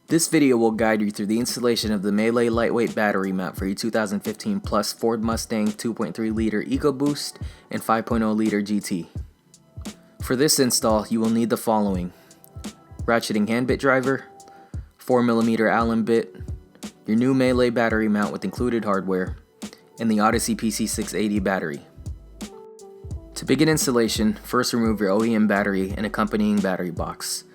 This video will guide you through the installation of the MeLe lightweight battery mount for your 2015 Plus Ford Mustang 2.3 liter EcoBoost and 5.0 liter GT. For this install, you will need the following: ratcheting hand bit driver, 4mm Allen bit, your new MeLe battery mount with included hardware, and the Odyssey PC680 battery. To begin installation, first remove your OEM battery and accompanying battery box.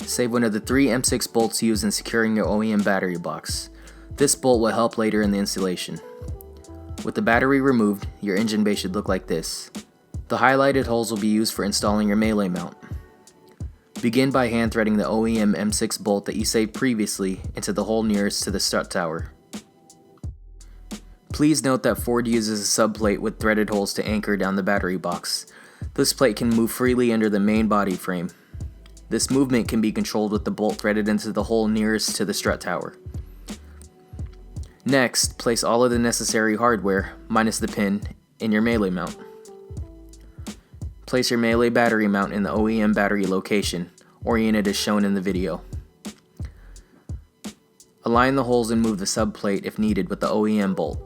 Save one of the 3 M6 bolts used in securing your OEM battery box. This bolt will help later in the installation. With the battery removed, your engine bay should look like this. The highlighted holes will be used for installing your MeLe mount. Begin by hand threading the OEM M6 bolt that you saved previously into the hole nearest to the strut tower. Please note that Ford uses a subplate with threaded holes to anchor down the battery box. This plate can move freely under the main body frame. This movement can be controlled with the bolt threaded into the hole nearest to the strut tower. Next, place all of the necessary hardware, minus the pin, in your MeLe mount. Place your MeLe battery mount in the OEM battery location, oriented as shown in the video. Align the holes and move the subplate if needed with the OEM bolt.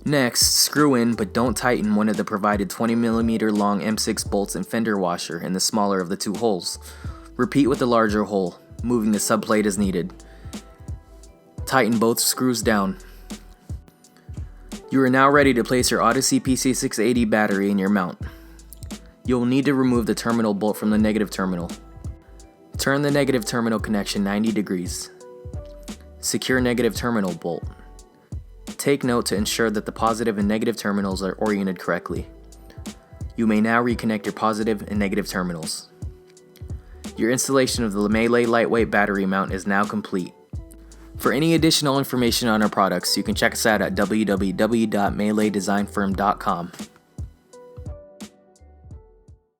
Next, screw in but don't tighten one of the provided 20mm long M6 bolts and fender washer in the smaller of the 2 holes. Repeat with the larger hole, moving the subplate as needed. Tighten both screws down. You are now ready to place your Odyssey PC680 battery in your mount. You will need to remove the terminal bolt from the negative terminal. Turn the negative terminal connection 90 degrees. Secure negative terminal bolt. Take note to ensure that the positive and negative terminals are oriented correctly. You may now reconnect your positive and negative terminals. Your installation of the MeLe lightweight battery mount is now complete. For any additional information on our products, you can check us out at www.meledesignfirm.com.